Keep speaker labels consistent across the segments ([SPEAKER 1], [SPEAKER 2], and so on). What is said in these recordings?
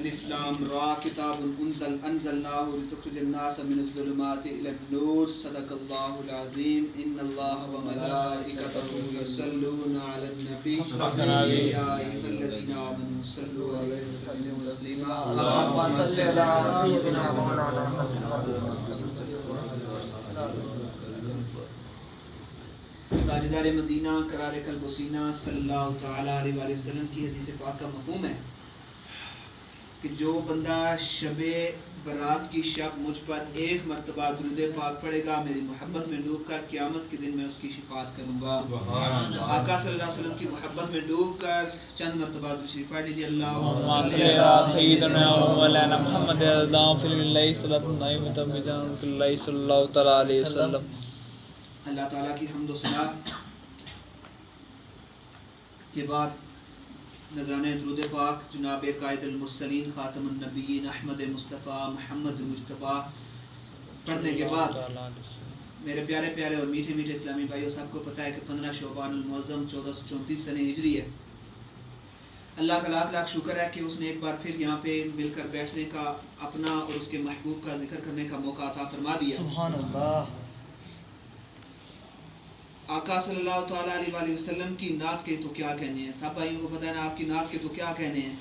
[SPEAKER 1] الف لام را کتاب انزلناه لتخرج الناس من الظلمات الى النور صدق اللہ العظیم ان اللہ وملائکته یصلون علی النبی یا ایھا الذین آمنوا صلوا علیہ وسلموا تسلیما اللهم صل علی سیدنا مولانا محمد تاجدار مدینہ قرار قلب و سینہ صلی اللہ تعالی علیہ وآلہ وسلم کی حدیث پاک کا مفہوم ہے کہ جو بندہ شب برات کی شب مجھ پر ایک مرتبہ درود پاک پڑھے گا میری محبت میں ڈوب کر قیامت کے دن میں اس کی شفاعت کروں گا. آقا صلی اللہ علیہ وسلم کی محبت میں ڈوب کر چند مرتبہ درود شریف پڑھ لیجیے. اللہم صلی علی
[SPEAKER 2] سیدنا مولانا محمد غافر اللہ صلی اللہ صلی اللہ تعالی علیہ وسلم.
[SPEAKER 1] اللہ تعالیٰ کی حمد و ثنا کے بعد نذرانے درود پاک جناب قائد المرسلین خاتم النبیین احمد مصطفیٰ محمد مجتبیٰ پڑھنے کے بعد میرے پیارے پیارے اور میٹھے میٹھے اسلامی بھائیوں سب کو پتہ ہے کہ 15 شعبان المعظم 1434 سنہ ہجری ہے. اللہ کا لاکھ لاکھ شکر ہے کہ اس نے ایک بار پھر یہاں پہ مل کر بیٹھنے کا اپنا اور اس کے محبوب کا ذکر کرنے کا موقع عطا فرما دیا.
[SPEAKER 2] سبحان اللہ.
[SPEAKER 1] آقا صلی اللہ تعالیٰ علیہ وآلہ وسلم کی نعت کے تو کیا کہنے ہیں. سب بھائیوں کو پتہ ہے نا آپ کی نعت کے تو کیا کہنے ہیں.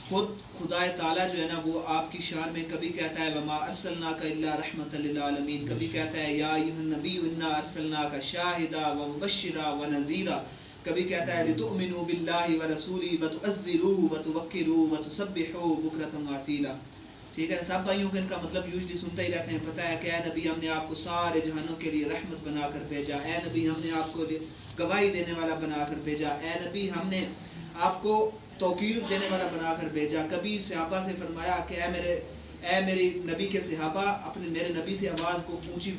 [SPEAKER 1] خود خدا تعالیٰ جو ہے نا وہ آپ کی شان میں کبھی کہتا ہے وما ارسلناک الا رحمۃ للعالمین, کبھی کہتا ہے یا ایھا النبی انا ارسلناک شاہدا ومبشرا ونذیرا, کبھی کہتا ہے لتؤمنوا باللہ ورسولہ وتعزروہ وتوقروہ وتسبحوہ بکرۃ واصیلا. ٹھیک ہے سب بھائیوں کو ان کا مطلب یوزلی سنتے ہی رہتے ہیں. پتہ ہے کہ اے نبی ہم نے آپ کو سارے جہانوں کے لیے رحمت بنا کر بھیجا. اے نبی ہم نے آپ کو گواہی دینے والا بنا کر بھیجا. اے نبی ہم نے آپ کو توقیر دینے والا بنا کر بھیجا. کبھی صحابہ سے فرمایا کہ اے میرے نبی کے صحابہ اپنے میرے نبی سے آواز کو اونچی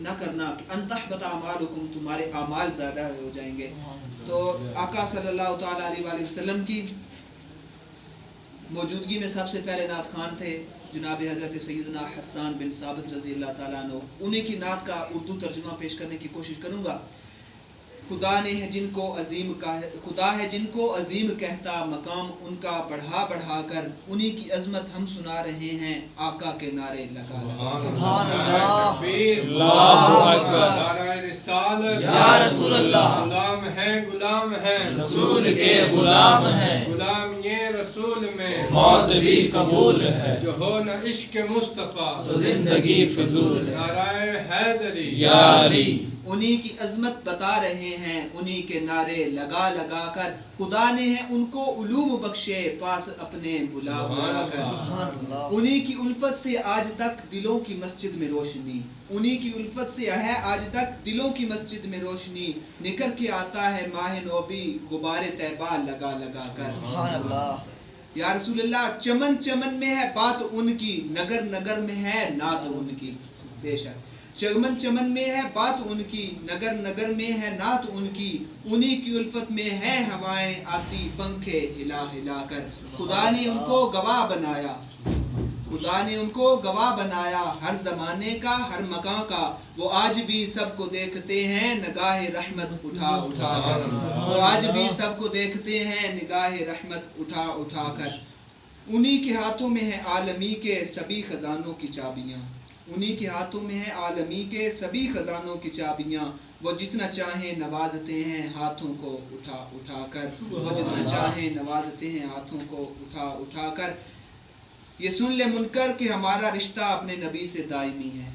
[SPEAKER 1] نہ کرنا کہ ان تحبط اعمالکم, تمہارے اعمال زیادہ ہو جائیں گے. تو آقا صلی اللہ تعالیٰ علیہ وآلہ وسلم کی موجودگی میں سب سے پہلے نعت خوان تھے جناب حضرت سیدنا حسان بن ثابت رضی اللہ تعالیٰ عنہ. انہیں کی نعت کا اردو ترجمہ پیش کرنے کی کوشش کروں گا. خدا ہے جن کو عظیم کہتا مقام ان کا بڑھا بڑھا کر, انہی کی عظمت ہم سنا رہے ہیں آقا کے نعرے لگا لگا.
[SPEAKER 2] سبحان اللہ.
[SPEAKER 3] اللہ اکبر. نعرہ رسالت
[SPEAKER 2] یا رسول اللہ.
[SPEAKER 3] غلام ہیں
[SPEAKER 2] رسول کے غلام ہیں,
[SPEAKER 3] غلام یہ رسول میں
[SPEAKER 2] موت بھی قبول ہے,
[SPEAKER 3] جو ہو نہ عشق مصطفیٰ
[SPEAKER 2] تو زندگی فضول ہے.
[SPEAKER 3] نعرہ حیدری
[SPEAKER 2] یاری.
[SPEAKER 1] انہی کی عظمت بتا رہے ہیں انہی کے نعرے لگا لگا کر, خدا نے ہیں ان کو علوم بخشے پاس اپنے بلا بلا کر.
[SPEAKER 2] سبحان اللہ.
[SPEAKER 1] انہی کی الفت سے آج تک دلوں کی مسجد میں روشنی, انہی کی الفت سے ہے آج تک دلوں کی مسجد میں روشنی, نکل کے آتا ہے ماہ نوبی غبار طیبہ لگا لگا کر.
[SPEAKER 2] سبحان اللہ.
[SPEAKER 1] یا رسول اللہ چمن چمن میں ہے بات ان کی, نگر نگر میں ہے نعت ان کی. بے شک چمن چمن میں ہے بات ان کی, نگر نگر میں ہے نعت ان کی, انہی کی الفت میں ہے ہوائیں آتی پنکھے ہلا ہلا کر. خدا نے ان کو گواہ بنایا, خدا نے ان کو گواہ بنایا ہر زمانے کا ہر مکان کا, وہ آج بھی سب کو دیکھتے ہیں نگاہ رحمت اٹھا اٹھا کر. وہ آج بھی سب کو دیکھتے ہیں نگاہ رحمت اٹھا اٹھا کر. انہی کے ہاتھوں میں ہے عالمی کے سبھی خزانوں کی چابیاں, انہی کے ہاتھوں میں ہے عالمی کے سبھی خزانوں کی چابیاں, وہ جتنا چاہیں نوازتے ہیں ہاتھوں کو اٹھا اٹھا کر. وہ جتنا چاہیں نوازتے ہیں ہاتھوں کو اٹھا اٹھا کر. یہ سن لے منکر کہ ہمارا رشتہ اپنے نبی سے دائمی ہے,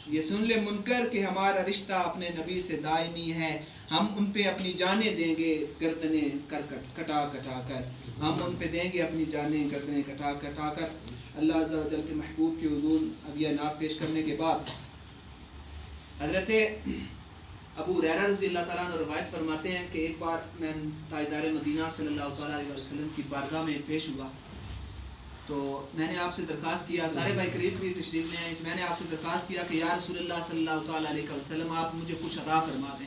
[SPEAKER 1] یہ سن لے منکر کہ ہمارا رشتہ اپنے نبی سے دائمی ہے. ہم ان پہ اپنی جانیں دیں گے گردنیں کٹا کٹا کر, ہم ان پہ دیں گے اپنی جانیں گردنیں کٹا کٹا کر. اللہ عز و جل کے محبوب کے حضور اب یہ نعت پیش کرنے کے بعد حضرت ابو ہریرہ رضی اللہ تعالیٰ عنہ روایت فرماتے ہیں کہ ایک بار میں تاجدار مدینہ صلی اللہ تعالیٰ علیہ وسلم کی بارگاہ میں پیش ہوا, تو میں نے آپ سے درخواست کیا, سارے بھائی قریب قریب تشریف لیں, میں نے آپ سے درخواست کیا کہ یا رسول اللہ صلی اللہ تعالیٰ علیہ وسلم آپ مجھے کچھ عطا فرما دیں.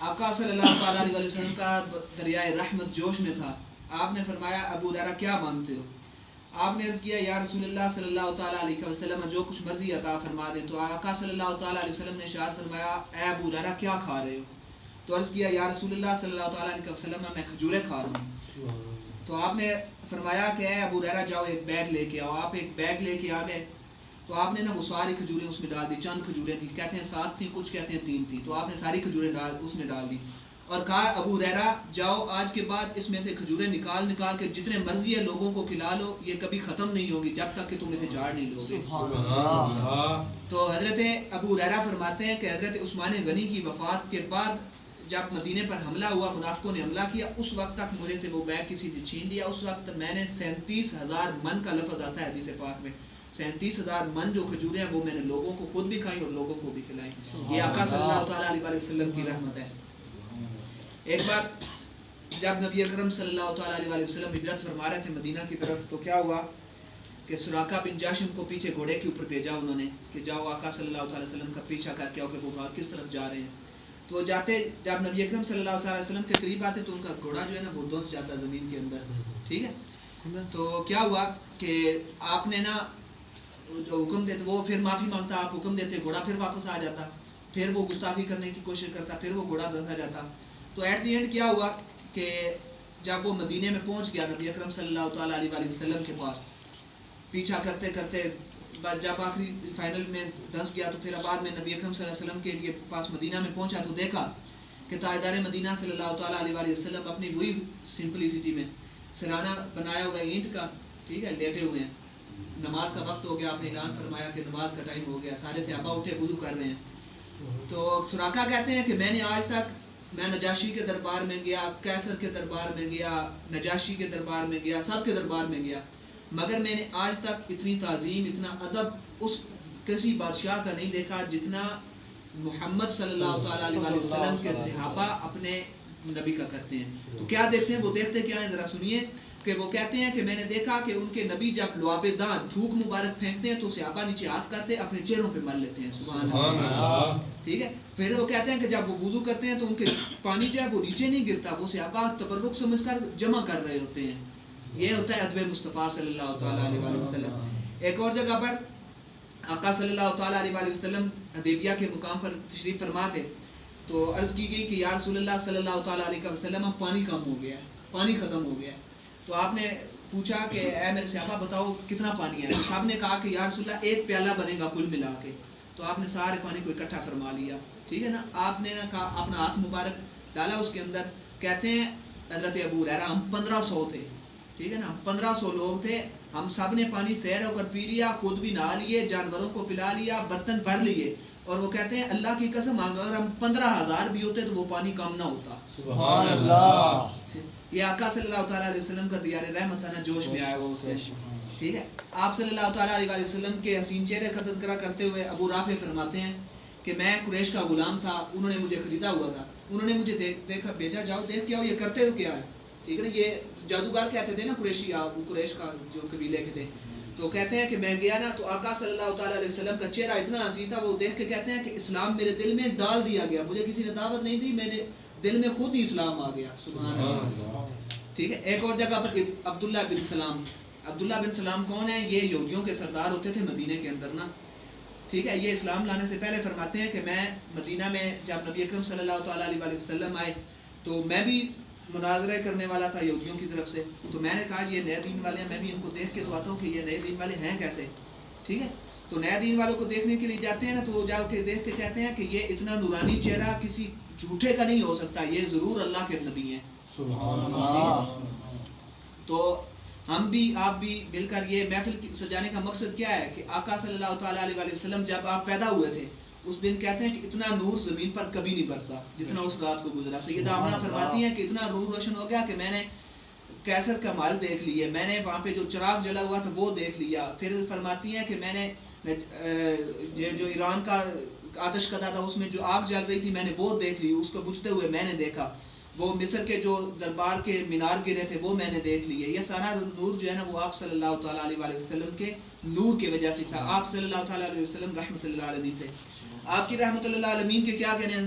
[SPEAKER 1] آقا صلی اللہ تعالیٰ علیہ وسلم کا دریائے رحمت جوش میں تھا. آپ نے فرمایا ابو ہریرہ کیا مانگتے ہو؟ آپ نے عرض کیا یا رسول اللہ صلی اللہ تعالیٰ علیہ وسلم جو کچھ مرضی عطا فرما دیں. تو آقا صلی اللہ تعالیٰ علیہ وسلم نے ارشاد فرمایا اے ابو ہریرہ کیا کھا رہے ہو؟ تو عرض کیا یا رسول اللہ صلی اللہ تعالیٰ علیہ وسلم میں کھجوریں کھا رہا ہوں. تو آپ نے فرمایا کہ اے ابو ہریرہ جاؤ ایک بیگ لے کے آؤ. آپ ایک بیگ لے کے آ گئے تو آپ نے نا وہ ساری کھجوریں اس میں ڈال دی. چند کھجوریں تھیں, کہتے ہیں 7 تھیں, کچھ کہتے ہیں 3 تھیں. تو آپ نے ساری کھجوریں اس میں ڈال دی اور کہا ابو ہریرہ جاؤ آج کے بعد اس میں سے کھجوریں نکال کے جتنے مرضی ہے لوگوں کو کھلا لو, یہ کبھی ختم نہیں ہوگی جب تک کہ تم اسے جھاڑ نہیں لو گے. تو حضرت ابو ہریرہ فرماتے ہیں کہ حضرت عثمان غنی کی وفات کے بعد جب مدینے پر حملہ ہوا, منافقوں نے حملہ کیا, اس وقت تک مجھے سے وہ بیگ کسی نے چھین لیا. اس وقت میں نے 37,000 من کا لفظ آتا ہے حدیث پاک میں, 37,000 من جو کھجوریں ہیں وہ میں نے لوگوں کو خود بھی کھائی اور لوگوں کو بھی کھلائی. یہ آقا صلی اللہ تعالیٰ علیہ وسلم کی رحمت ہے. ایک بار جب نبی اکرم صلی اللہ تعالیٰ علیہ وسلم ہجرت فرما رہے تھے مدینہ کی طرف, تو کیا ہوا کہ سراقہ بن جاشم کو پیچھے گھوڑے کے اوپر بھیجا انہوں نے کہ جاؤ آقا صلی اللہ تعالیٰ علیہ وسلم کا پیچھا کر کے آؤ کہ وہ کس طرف جا رہے ہیں. تو جاتے جب نبی اکرم صلی اللہ تعالیٰ علیہ وسلم کے قریب آتے تو ان کا گھوڑا جو ہے نا وہ دھنس جاتا زمین کے اندر. ٹھیک ہے, تو کیا ہوا کہ آپ نے نا جو حکم دیتے, وہ پھر معافی مانگتا, آپ حکم دیتے, گھوڑا پھر واپس آ جاتا, پھر وہ گستاخی کرنے کی کوشش کرتا, پھر وہ گھوڑا دھنسا جاتا. تو ایٹ دی اینڈ کیا ہوا کہ جب وہ مدینے میں پہنچ گیا نبی اکرم صلی اللہ تعالیٰ علیہ وسلم کے پاس, پیچھا کرتے کرتے جب آخری فائنل میں دھنس گیا تو پھر بعد میں نبی اکرم صلی اللہ علیہ وسلم کے لیے پاس مدینہ میں پہنچا تو دیکھا کہ تاجدار مدینہ صلی اللہ تعالیٰ علیہ وسلم اپنی وہی سمپلسٹی میں سرانہ بنایا ہوا اینٹ کا, ٹھیک ہے, لیٹے ہوئے ہیں. نماز کا وقت ہو گیا, آپ نے اعلان فرمایا کہ نماز کا ٹائم ہو گیا, سارے صحابہ اٹھے وضو کر رہے ہیں. تو سراقہ کہتے ہیں کہ میں نے آج تک, میں نجاشی کے دربار میں گیا, کیسر کے دربار میں گیا, نجاشی کے دربار میں گیا, سب کے دربار میں گیا, مگر میں نے آج تک اتنی تعظیم, اتنا ادب اس کسی بادشاہ کا نہیں دیکھا جتنا محمد صلی اللہ تعالیٰ علیہ وسلم کے صحابہ اپنے نبی کا کرتے ہیں. تو کیا دیکھتے ہیں, وہ دیکھتے کیا ہیں ذرا سنیے کہ وہ کہتے ہیں کہ میں نے دیکھا کہ ان کے نبی جب لعاب دان تھوک مبارک پھینکتے ہیں تو صحابہ نیچے ہاتھ کرتے اپنے چہروں پہ مل لیتے ہیں. سبحان اللہ. ٹھیک ہے, پھر وہ کہتے ہیں کہ جب وہ وضو کرتے ہیں تو ان کے پانی جو ہے وہ نیچے نہیں گرتا, وہ صحابہ تبرک سمجھ کر جمع کر رہے ہوتے ہیں. یہ ہوتا ہے ادب مصطفیٰ صلی اللہ تعالیٰ علیہ وسلم. ایک اور جگہ پر آقا صلی اللہ تعالیٰ علیہ وسلم حدیبیہ کے مقام پر تشریف فرما تھے, تو عرض کی گئی کہ یا رسول اللہ صلی اللہ تعالیٰ علیہ وسلم پانی کم ہو گیا, پانی ختم ہو گیا. تو آپ نے پوچھا کہ اے میرے صحابہ بتاؤ کتنا پانی ہے. صاحب نے کہا کہ یا رسول اللہ 1 پیالہ بنے گا کل ملا کے. تو آپ نے سارے پانی کو اکٹھا فرما لیا, ٹھیک ہے نا. آپ نے نا کہا, اپنا ہاتھ مبارک ڈالا اس کے اندر. کہتے ہیں حضرت ابو ہریرہ ہم 1500 تھے, ٹھیک ہے نا, 1500 لوگ تھے, ہم سب نے پانی سیر ہو کر پی لیا, خود بھی نہا لیے, جانوروں کو پلا لیا, برتن بھر لیے. اور وہ کہتے ہیں اللہ کی قسم اگر ہم 15,000 بھی ہوتے تو وہ پانی کم نہ ہوتا.
[SPEAKER 2] سبحان اللہ.
[SPEAKER 1] یہ آقا صلی اللہ تعالیٰ علیہ وسلم کا دیار رحمت تھا نا, جوش میں آیا وہ. ٹھیک ہے, آپ صلی اللہ تعالیٰ علیہ وسلم کے حسین چہرے کا تذکرہ کرتے ہوئے ابو رافع فرماتے ہیں کہ میں قریش کا غلام تھا, انہوں نے مجھے خریدا ہوا تھا, انہوں نے مجھے دیکھا, بھیجا جاؤ دیکھ کے آؤ یہ کرتے ہو کیا ہے. ٹھیک ہے نا, یہ جادوگر کہتے تھے نا قریشی, آپ قریش کا جو قبیلے کے تھے. تو کہتے ہیں کہ میں گیا نا تو آقا صلی اللہ تعالیٰ علیہ وسلم کا چہرہ اتنا حسین تھا, وہ دیکھ کے کہتے ہیں کہ اسلام میرے دل میں ڈال دیا گیا, مجھے کسی نے دعوت نہیں دی, میرے دل میں خود ہی اسلام آ گیا. سبحان اللہ. ٹھیک ہے, ایک اور جگہ پر عبداللہ بن سلام. عبداللہ بن سلام کون ہے؟ یہ یہودیوں کے سردار ہوتے تھے مدینے کے اندر نا. ٹھیک ہے, یہ اسلام لانے سے پہلے فرماتے ہیں کہ میں مدینہ میں جب نبی اکرم صلی اللہ تعالیٰ علیہ وسلم آئے تو میں بھی مناظرے کرنے والا تھا یہودیوں کی طرف سے. تو میں نے کہا یہ نئے دین والے ہیں, میں بھی ان کو دیکھ کے تو آتا ہوں کہ یہ نئے دین والے ہیں کیسے. ٹھیک ہے, تو نئے دین والوں کو دیکھنے کے لیے جاتے ہیں نا, تو وہ جا کے دیکھ کے کہتے ہیں کہ یہ اتنا نورانی چہرہ کسی جھوٹے کا نہیں ہو سکتا, یہ ضرور اللہ کے نبی ہیں. سبحان اللہ. تو ہم بھی آپ بھی مل کر یہ محفل سجانے کا مقصد کیا ہے کہ آقا صلی اللہ تعالیٰ علیہ وسلم جب آپ پیدا ہوئے تھے اس دن کہتے ہیں کہ اتنا نور زمین پر کبھی نہیں برسا جتنا اس رات کو گزرا. سیدہ آمنہ فرماتی ہیں کہ اتنا نور روشن ہو گیا کہ میں نے کیسر کا مال دیکھ لیے, میں نے وہاں پہ جو چراغ جلا ہوا تھا وہ دیکھ لیا. پھر فرماتی ہیں کہ میں نے جو ایران کا آتش کدا تھا اس میں جو آگ جل رہی تھی میں نے وہ دیکھ لی, اس کو بجھتے ہوئے میں نے دیکھا. وہ مصر کے جو دربار کے مینار گرے تھے وہ میں نے دیکھ لیے. یہ سارا نور جو ہے نا وہ آپ صلی اللہ تعالیٰ علیہ وسلم کے نور کی وجہ سے تھا. آپ صلی اللہ تعالیٰ علیہ وسلم رحمۃ اللہ عالمین سے, آپ کی رحمۃ اللہ عالمین کے کیا کہنے ہیں.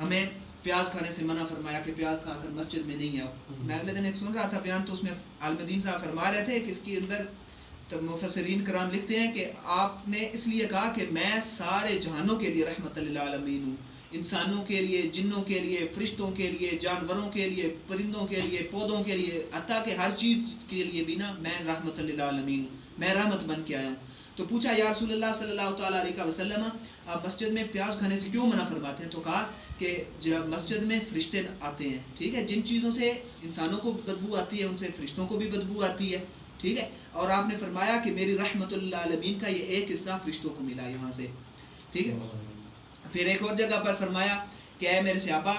[SPEAKER 1] ہمیں پیاز کھانے سے منع فرمایا کہ پیاز کھا کر مسجد میں نہیں آؤ. میں اگلے دن ایک سن رہا تھا بیان, تو اس میں عالم دین صاحب فرما رہے تھے کہ اس کے اندر مفسرین کرام لکھتے ہیں کہ آپ نے اس لیے کہا کہ میں سارے جہانوں کے لیے رحمت اللہ عالمین ہوں, انسانوں کے لیے، جنوں کے لیے، فرشتوں کے لیے، جانوروں کے لیے، پرندوں کے لیے، پودوں کے لیے، حتیٰ کہ ہر چیز کے لیے بھی نا میں رحمت للعالمین ہوں، میں رحمت بن کے آیا ہوں۔ تو پوچھا یا رسول اللہ صلی اللہ تعالیٰ علیہ وسلم آپ مسجد میں پیاز کھانے سے کیوں منع فرماتے ہیں؟ تو کہا کہ جب مسجد میں فرشتے آتے ہیں، ٹھیک ہے، جن چیزوں سے انسانوں کو بدبو آتی ہے ان سے فرشتوں کو بھی بدبو آتی ہے، ٹھیک ہے، اور آپ نے فرمایا کہ میری رحمت للعالمین کا یہ ایک حصہ فرشتوں کو ملا یہاں سے، ٹھیک ہے۔ پھر ایک اور جگہ پر فرمایا کہ اے میرے صحابہ،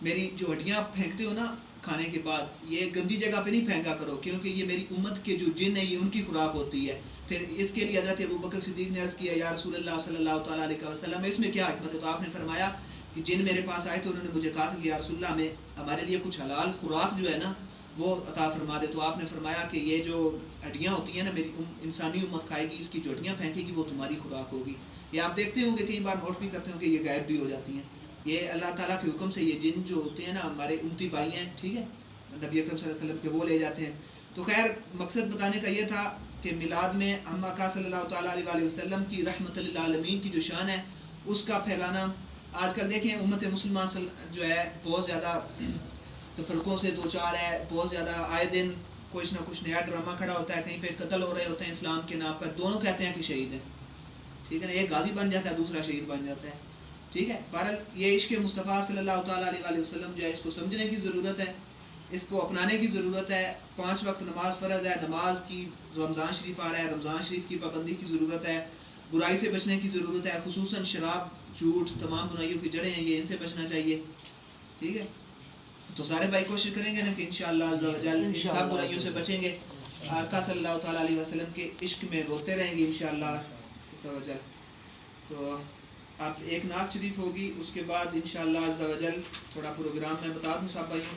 [SPEAKER 1] میری جو ہڈیاں پھینکتے ہو نا کھانے کے بعد، یہ گندی جگہ پہ نہیں پھینکا کرو، کیونکہ یہ میری امت کے جو جن ہیں یہ ان کی خوراک ہوتی ہے۔ پھر اس کے لیے حضرت ابوبکر صدیق نے عرض کیا یا رسول اللہ صلی اللہ تعالیٰ علیہ وسلم اس میں کیا حکمت ہے؟ تو آپ نے فرمایا کہ جن میرے پاس آئے تھے انہوں نے مجھے کہا تھا کہ یا رسول اللہ ہمیں ہمارے لیے کچھ حلال خوراک جو ہے نا وہ عطا فرما دے۔ تو آپ نے فرمایا کہ یہ جو ہڈیاں ہوتی ہیں نا میری انسانی امت کھائے گی، اس کی جو ہڈیاں پھینکے گی وہ تمہاری خوراک ہوگی۔ یہ آپ دیکھتے ہوں کہ کئی بار نوٹ بھی کرتے ہوں کہ یہ غائب بھی ہو جاتی ہیں، یہ اللہ تعالیٰ کے حکم سے یہ جن جو ہوتے ہیں نا ہمارے امتی بھائی ہیں، ٹھیک ہے، نبی اکرم صلی اللہ علیہ وسلم کے وہ لے جاتے ہیں۔ تو خیر مقصد بتانے کا یہ تھا کہ میلاد میں ہم آقا صلی اللہ تعالیٰ علیہ وسلم کی رحمت للعالمین کی جو شان ہے اس کا پھیلانا۔ آج کل دیکھیں امت مسلمہ جو ہے بہت زیادہ تفرقوں سے دو چار ہے، بہت زیادہ آئے دن کچھ نہ کچھ نیا ڈرامہ کھڑا ہوتا ہے، کہیں پہ قتل ہو رہے ہوتے ہیں اسلام کے نام پر، دونوں کہتے ہیں کہ شہید ہیں، ٹھیک ہے نا، ایک غازی بن جاتا ہے دوسرا شہید بن جاتا ہے، ٹھیک ہے۔ بہرحال یہ عشق مصطفیٰ صلی اللہ تعالیٰ علیہ وسلم جو ہے اس کو سمجھنے کی ضرورت ہے، اس کو اپنانے کی ضرورت ہے۔ 5 وقت نماز فرض ہے، نماز کی رمضان شریف آ رہا ہے، رمضان شریف کی پابندی کی ضرورت ہے، برائی سے بچنے کی ضرورت ہے، خصوصاً شراب، جھوٹ، تمام برائیوں کی جڑیں ہیں یہ، ان سے بچنا چاہیے، ٹھیک ہے۔ تو سارے بھائی کوشش کریں گے نا کہ انشاءاللہ عز و جل ان سب برائیوں سے بچیں گے، آقا صلی اللہ تعالیٰ علیہ وسلم کے عشق میں روتے رہیں گے انشاءاللہ عز و جل۔ تو آپ ایک نعت شریف ہوگی، اس کے بعد انشاءاللہ عز و جل تھوڑا پروگرام میں بتا دوں سب بھائیوں کو۔